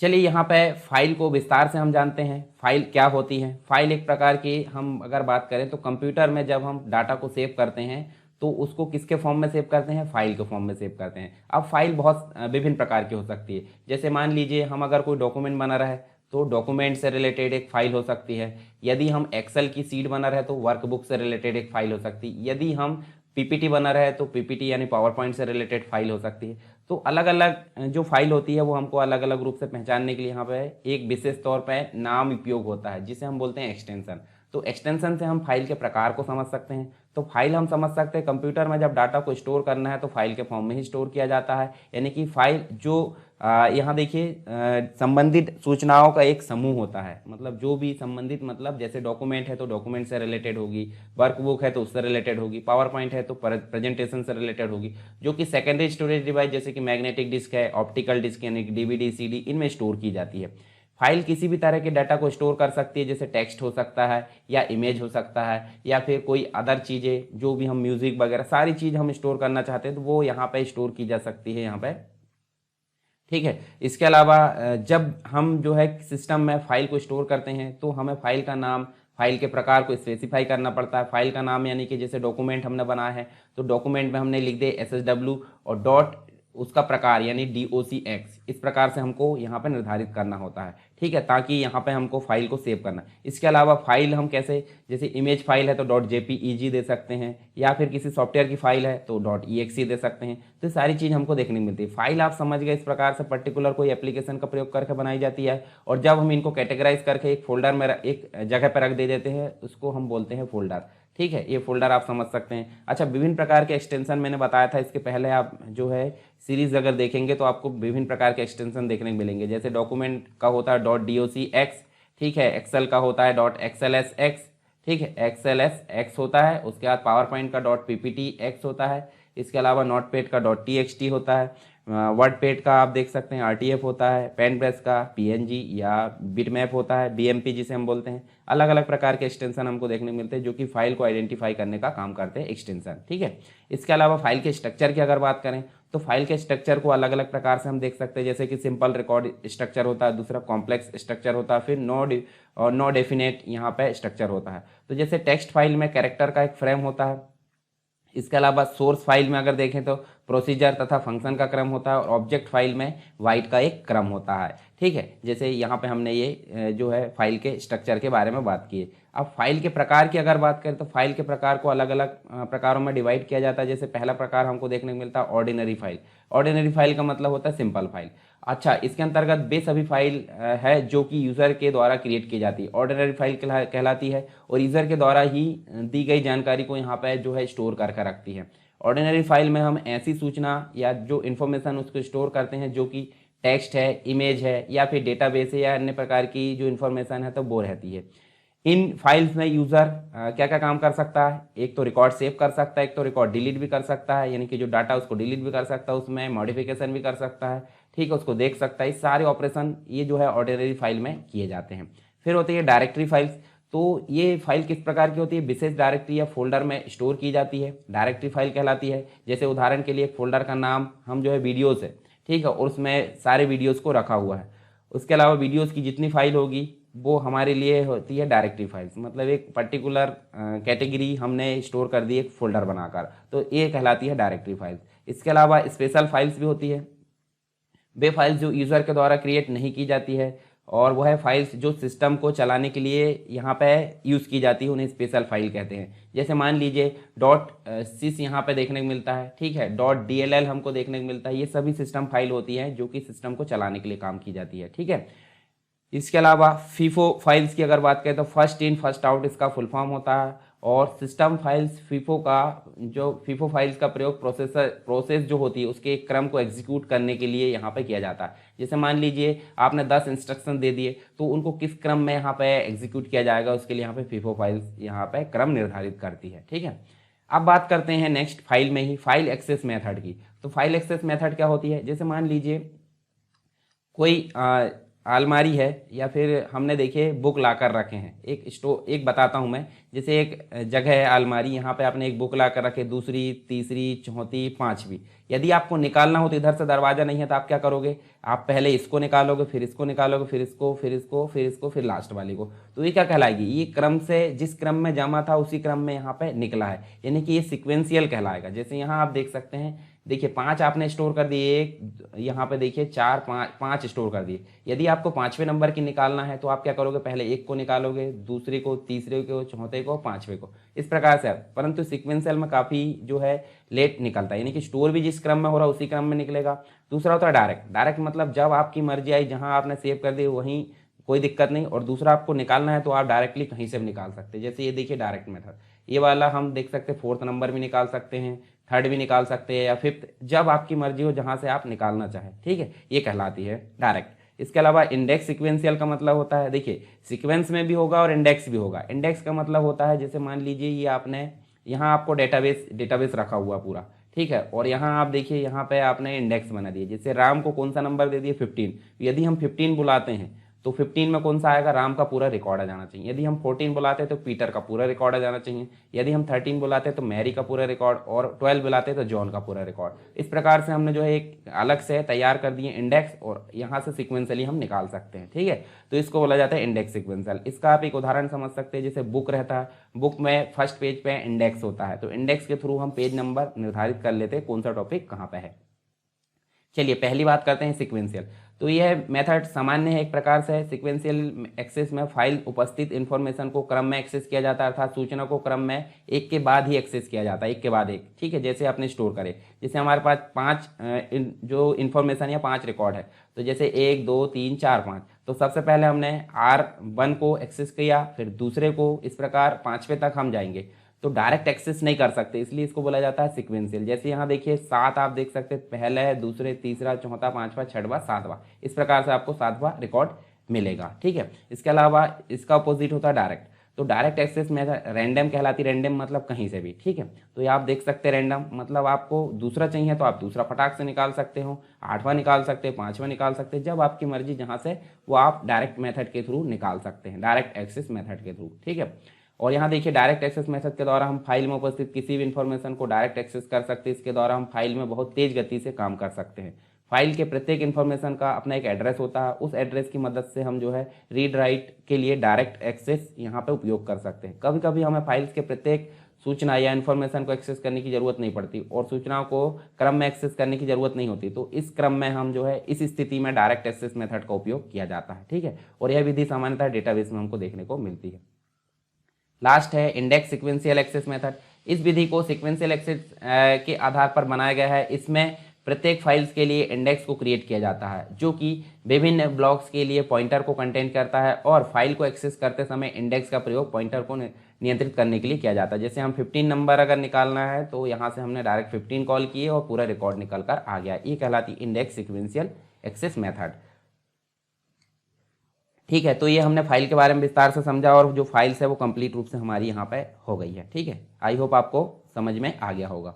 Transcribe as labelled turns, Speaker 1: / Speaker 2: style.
Speaker 1: चलिए यहाँ पे फाइल को विस्तार से हम जानते हैं। फाइल क्या होती है। फाइल एक प्रकार की, हम अगर बात करें तो कंप्यूटर में जब हम डाटा को सेव करते हैं तो उसको किसके फॉर्म में सेव करते हैं, फाइल के फॉर्म में सेव करते हैं। अब फाइल बहुत विभिन्न प्रकार की हो सकती है। जैसे मान लीजिए हम अगर कोई डॉक्यूमेंट बना रहा है तो डॉक्यूमेंट से रिलेटेड एक फाइल हो सकती है। यदि हम एक्सेल की सीट बना रहे हैं तो वर्कबुक से रिलेटेड एक फाइल हो सकती है। यदि हम पीपीटी बना रहे हैं तो पीपीटी यानी पावर पॉइंट से रिलेटेड फाइल हो सकती है। तो अलग अलग जो फाइल होती है वो हमको अलग अलग रूप से पहचानने के लिए यहाँ पे एक विशेष तौर पे नाम उपयोग होता है जिसे हम बोलते हैं एक्सटेंशन। तो एक्सटेंशन से हम फाइल के प्रकार को समझ सकते हैं। तो फाइल हम समझ सकते हैं, कंप्यूटर में जब डाटा को स्टोर करना है तो फाइल के फॉर्म में ही स्टोर किया जाता है। यानी कि फाइल जो यहाँ देखिए संबंधित सूचनाओं का एक समूह होता है। मतलब जो भी संबंधित, मतलब जैसे डॉक्यूमेंट है तो डॉक्यूमेंट से रिलेटेड होगी, वर्कबुक है तो उससे रिलेटेड होगी, पावर पॉइंट है तो प्रेजेंटेशन से रिलेटेड होगी। जो कि सेकेंडरी स्टोरेज डिवाइस जैसे कि मैग्नेटिक डिस्क है, ऑप्टिकल डिस्क यानी कि डीवीडी सीडी, इनमें स्टोर की जाती है। फाइल किसी भी तरह के डाटा को स्टोर कर सकती है, जैसे टेक्स्ट हो सकता है या इमेज हो सकता है या फिर कोई अदर चीज़ें, जो भी हम म्यूजिक वगैरह सारी चीज़ हम स्टोर करना चाहते हैं तो वो यहाँ पे स्टोर की जा सकती है यहाँ पे। ठीक है। इसके अलावा जब हम जो है सिस्टम में फाइल को स्टोर करते हैं तो हमें फाइल का नाम, फाइल के प्रकार को स्पेसिफाई करना पड़ता है। फाइल का नाम यानी कि जैसे डॉक्यूमेंट हमने बनाया है तो डॉक्यूमेंट में हमने लिख दे SHW और डॉट उसका प्रकार यानी DOCX, इस प्रकार से हमको यहाँ पे निर्धारित करना होता है। ठीक है, ताकि यहाँ पे हमको फाइल को सेव करना। इसके अलावा फाइल हम कैसे, जैसे इमेज फाइल है तो .jpeg दे सकते हैं, या फिर किसी सॉफ्टवेयर की फाइल है तो .exe दे सकते हैं। तो सारी चीज़ हमको देखने मिलती है। फाइल आप समझ गए, इस प्रकार से पर्टिकुलर कोई एप्लीकेशन का प्रयोग करके बनाई जाती है। और जब हम इनको कैटेगराइज करके एक फोल्डर में एक जगह पर रख दे देते हैं उसको हम बोलते हैं फोल्डर। ठीक है, ये फोल्डर आप समझ सकते हैं। अच्छा, विभिन्न प्रकार के एक्सटेंशन मैंने बताया था इसके पहले, आप जो है सीरीज अगर देखेंगे तो आपको विभिन्न प्रकार के एक्सटेंशन देखने को मिलेंगे। जैसे डॉक्यूमेंट का होता है .docx, ठीक है। एक्सेल का होता है .xlsx, ठीक है, XLSX होता है। उसके बाद पावर पॉइंट का .pptx होता है। इसके अलावा नोटपैड का .txt होता है। वर्ड पैड का आप देख सकते हैं RTF होता है। पेन ब्रश का PNG या बिटमैप होता है, BMP जिसे हम बोलते हैं। अलग अलग प्रकार के एक्सटेंशन हमको देखने को मिलते हैं जो कि फाइल को आइडेंटिफाई करने का काम करते हैं एक्सटेंशन। ठीक है। इसके अलावा फाइल के स्ट्रक्चर की अगर बात करें तो फाइल के स्ट्रक्चर को अलग अलग प्रकार से हम देख सकते हैं। जैसे कि सिंपल रिकॉर्ड स्ट्रक्चर होता है, दूसरा कॉम्प्लेक्स स्ट्रक्चर होता है, फिर नो डेफिनेट यहाँ पे स्ट्रक्चर होता है। तो जैसे टेक्स्ट फाइल में कैरेक्टर का एक फ्रेम होता है। इसके अलावा सोर्स फाइल में अगर देखें तो प्रोसीजर तथा फंक्शन का क्रम होता है, और ऑब्जेक्ट फाइल में वाइट का एक क्रम होता है। ठीक है, जैसे यहाँ पे हमने ये जो है फाइल के स्ट्रक्चर के बारे में बात की है। अब फाइल के प्रकार की अगर बात करें तो फाइल के प्रकार को अलग अलग प्रकारों में डिवाइड किया जाता है। जैसे पहला प्रकार हमको देखने को मिलता है ऑर्डिनरी फाइल। ऑर्डिनरी फाइल का मतलब होता है सिंपल फाइल। अच्छा, इसके अंतर्गत वे सभी फाइल है जो कि यूज़र के द्वारा क्रिएट की जाती है, ऑर्डिनरी फाइल कहलाती है, और यूज़र के द्वारा ही दी गई जानकारी को यहाँ पे जो है स्टोर करके रखती है। ऑर्डिनरी फाइल में हम ऐसी सूचना या जो इन्फॉर्मेशन उसको स्टोर करते हैं जो कि टेक्स्ट है, इमेज है, या फिर डेटाबेस है, या अन्य प्रकार की जो इन्फॉर्मेशन है तो वो रहती है। इन फाइल्स में यूज़र क्या क्या काम कर सकता है, एक तो रिकॉर्ड सेव कर सकता है, एक तो रिकॉर्ड डिलीट भी कर सकता है, यानी कि जो डाटा उसको डिलीट भी कर सकता है, उसमें मॉडिफिकेशन भी कर सकता है। ठीक है, उसको देख सकता है। सारे ऑपरेशन ये जो है ऑर्डिनरी फाइल में किए जाते हैं। फिर होती है डायरेक्टरी फाइल्स। तो ये फाइल किस प्रकार की होती है, विशेष डायरेक्टरी या फोल्डर में स्टोर की जाती है, डायरेक्टरी फाइल कहलाती है। जैसे उदाहरण के लिए एक फोल्डर का नाम हम जो है वीडियोज़ है, ठीक है, और उसमें सारे वीडियोज़ को रखा हुआ है। उसके अलावा वीडियोज़ की जितनी फाइल होगी वो हमारे लिए होती है डायरेक्टरी फाइल्स। मतलब एक पर्टिकुलर कैटेगरी हमने स्टोर कर दी एक फोल्डर बनाकर, तो ये कहलाती है डायरेक्टरी फाइल्स। इसके अलावा स्पेशल फाइल्स भी होती है, वे फाइल्स जो यूज़र के द्वारा क्रिएट नहीं की जाती है, और वह फाइल्स जो सिस्टम को चलाने के लिए यहाँ पे यूज़ की जाती है, उन्हें स्पेशल फाइल कहते हैं। जैसे मान लीजिए .sys यहाँ पे देखने को मिलता है, ठीक है, .dll हमको देखने को मिलता है। ये सभी सिस्टम फाइल होती हैं जो कि सिस्टम को चलाने के लिए काम की जाती है। ठीक है। इसके अलावा फीफो फाइल्स की अगर बात करें तो फर्स्ट इन फर्स्ट आउट इसका फुल फॉर्म होता है। और सिस्टम फाइल्स फीफो का, जो फीफो फाइल्स का प्रयोग प्रोसेस जो होती है उसके एक क्रम को एग्जीक्यूट करने के लिए यहाँ पे किया जाता है। जैसे मान लीजिए आपने 10 इंस्ट्रक्शन दे दिए तो उनको किस क्रम में यहाँ पे एग्जीक्यूट किया जाएगा, उसके लिए यहाँ पे फीफो फाइल्स यहाँ पे क्रम निर्धारित करती है। ठीक है। अब बात करते हैं नेक्स्ट फाइल में ही फाइल एक्सेस मेथड की। तो फाइल एक्सेस मेथड क्या होती है, जैसे मान लीजिए कोई अलमारी है या फिर हमने देखिए बुक ला कर रखे हैं, एक बताता हूँ मैं, जैसे एक जगह है अलमारी, यहाँ पे आपने एक बुक ला कर रखे, दूसरी, तीसरी, चौथी, पांचवी। यदि आपको निकालना हो तो इधर से दरवाजा नहीं है तो आप क्या करोगे, आप पहले इसको निकालोगे, फिर इसको निकालोगे, फिर इसको, फिर इसको, फिर इसको, फिर लास्ट वाले को। तो ये क्या कहलाएगी, ये क्रम से जिस क्रम में जमा था उसी क्रम में यहाँ पे निकला है, यानी कि ये सिक्वेंशियल कहलाएगा। जैसे यहाँ आप देख सकते हैं, देखिए 5 आपने स्टोर कर दिए, एक यहाँ पे देखिए 4, 5 स्टोर कर दिए। यदि आपको 5वें नंबर की निकालना है तो आप क्या करोगे, पहले एक को निकालोगे, दूसरे को, तीसरे को, चौथे को, 5वें को, इस प्रकार से। परंतु सिक्वेंशियल में काफ़ी जो है लेट निकलता है, यानी कि स्टोर भी जिस क्रम में हो रहा है उसी क्रम में निकलेगा। दूसरा होता है डायरेक्ट। डायरेक्ट मतलब जब आपकी मर्जी आई, जहाँ आपने सेव कर दी वहीं कोई दिक्कत नहीं, और दूसरा आपको निकालना है तो आप डायरेक्टली कहीं से भी निकाल सकते हैं। जैसे ये देखिए डायरेक्ट मेथड, ये वाला हम देख सकते हैं 4th नंबर भी निकाल सकते हैं, 3rd भी निकाल सकते हैं, या 5th, जब आपकी मर्जी हो जहाँ से आप निकालना चाहें, ठीक है, ये कहलाती है डायरेक्ट। इसके अलावा इंडेक्स सिक्वेंशियल का मतलब होता है, देखिए सीक्वेंस में भी होगा और इंडेक्स भी होगा। इंडेक्स का मतलब होता है, जैसे मान लीजिए ये आपने यहाँ आपको डेटाबेस रखा हुआ पूरा, ठीक है, और यहाँ आप देखिए यहाँ पे आपने इंडेक्स बना दिए। जैसे राम को कौन सा नंबर दे दिए, 15। यदि हम 15 बुलाते हैं तो 15 में कौन सा आएगा, राम का पूरा रिकॉर्ड आ जाना चाहिए। यदि हम 14 बुलाते हैं तो पीटर का पूरा रिकॉर्ड आ जाना चाहिए। यदि हम 13 बुलाते हैं तो मैरी का पूरा रिकॉर्ड, और 12 बुलाते हैं तो जॉन का पूरा रिकॉर्ड। इस प्रकार से हमने जो है एक अलग से तैयार कर दिए इंडेक्स, और यहाँ से सिक्वेंशियली हम निकाल सकते हैं, ठीक है। तो इसको बोला जाता है इंडेक्स सिक्वेंशियल। इसका आप एक उदाहरण समझ सकते हैं, जैसे बुक रहता है, बुक में फर्स्ट पेज पे इंडेक्स होता है, तो इंडेक्स के थ्रू हम पेज नंबर निर्धारित कर लेते हैं कौन सा टॉपिक कहाँ पे है। चलिए पहली बात करते हैं सिक्वेंशियल। तो यह मेथड सामान्य है एक प्रकार से। सिक्वेंशियल एक्सेस में फाइल उपस्थित इन्फॉर्मेशन को क्रम में एक्सेस किया जाता है, अर्थात सूचना को क्रम में एक के बाद ही एक्सेस किया जाता है, एक के बाद एक, ठीक है। जैसे आपने स्टोर करे, जैसे हमारे पास 5 जो इन्फॉर्मेशन या 5 रिकॉर्ड है, तो जैसे 1, 2, 3, 4, 5, तो सबसे पहले हमने R1 को एक्सेस किया, फिर दूसरे को, इस प्रकार 5वें तक हम जाएंगे। तो डायरेक्ट एक्सेस नहीं कर सकते, इसलिए इसको बोला जाता है सिक्वेंशियल। जैसे यहाँ देखिए 7 आप देख सकते हैं, पहले, दूसरे, तीसरा, चौथा, 5वां, 6वां, 7वां, इस प्रकार से आपको 7वां रिकॉर्ड मिलेगा, ठीक है। इसके अलावा इसका अपोजिट होता है डायरेक्ट। तो डायरेक्ट एक्सेस में रैंडम कहलाती, रैंडम मतलब कहीं से भी, ठीक है। तो ये आप देख सकते हैं रैंडम मतलब आपको दूसरा चाहिए तो आप दूसरा फटाक से निकाल सकते हो, 8वां निकाल सकते हैं, 5वां निकाल सकते हैं, जब आपकी मर्जी जहाँ से, वो आप डायरेक्ट मेथड के थ्रू निकाल सकते हैं, डायरेक्ट एक्सेस मेथड के थ्रू, ठीक है। और यहाँ देखिए डायरेक्ट एक्सेस मेथड के द्वारा हम फाइल में उपस्थित किसी भी इन्फॉर्मेशन को डायरेक्ट एक्सेस कर सकते हैं। इसके द्वारा हम फाइल में बहुत तेज गति से काम कर सकते हैं। फाइल के प्रत्येक इन्फॉर्मेशन का अपना एक एड्रेस होता है, उस एड्रेस की मदद से हम जो है रीड राइट के लिए डायरेक्ट एक्सेस यहाँ पे उपयोग कर सकते हैं। कभी कभी हमें फाइल्स के प्रत्येक सूचना या इन्फॉर्मेशन को एक्सेस करने की जरूरत नहीं पड़ती, और सूचनाओं को क्रम में एक्सेस करने की जरूरत नहीं होती, तो इस क्रम में हम जो है, इस स्थिति में डायरेक्ट एक्सेस मेथड का उपयोग किया जाता है, ठीक है। और यह विधि सामान्यतः डेटाबेस में हमको देखने को मिलती है। लास्ट है इंडेक्स सिक्वेंशियल एक्सेस मेथड। इस विधि को सिक्वेंशियल एक्सेस के आधार पर बनाया गया है। इसमें प्रत्येक फाइल्स के लिए इंडेक्स को क्रिएट किया जाता है, जो कि विभिन्न ब्लॉक्स के लिए पॉइंटर को कंटेन करता है, और फाइल को एक्सेस करते समय इंडेक्स का प्रयोग पॉइंटर को नियंत्रित करने के लिए किया जाता है। जैसे हम 15 नंबर अगर निकालना है तो यहाँ से हमने डायरेक्ट 15 कॉल किए और पूरा रिकॉर्ड निकल कर आ गया। ये कहलाती इंडेक्स सिक्वेंशियल एक्सेस मेथड, ठीक है। तो ये हमने फाइल के बारे में विस्तार से समझा, और जो फाइल्स है वो कंप्लीट रूप से हमारी यहाँ पे हो गई है, ठीक है। आई होप आपको समझ में आ गया होगा।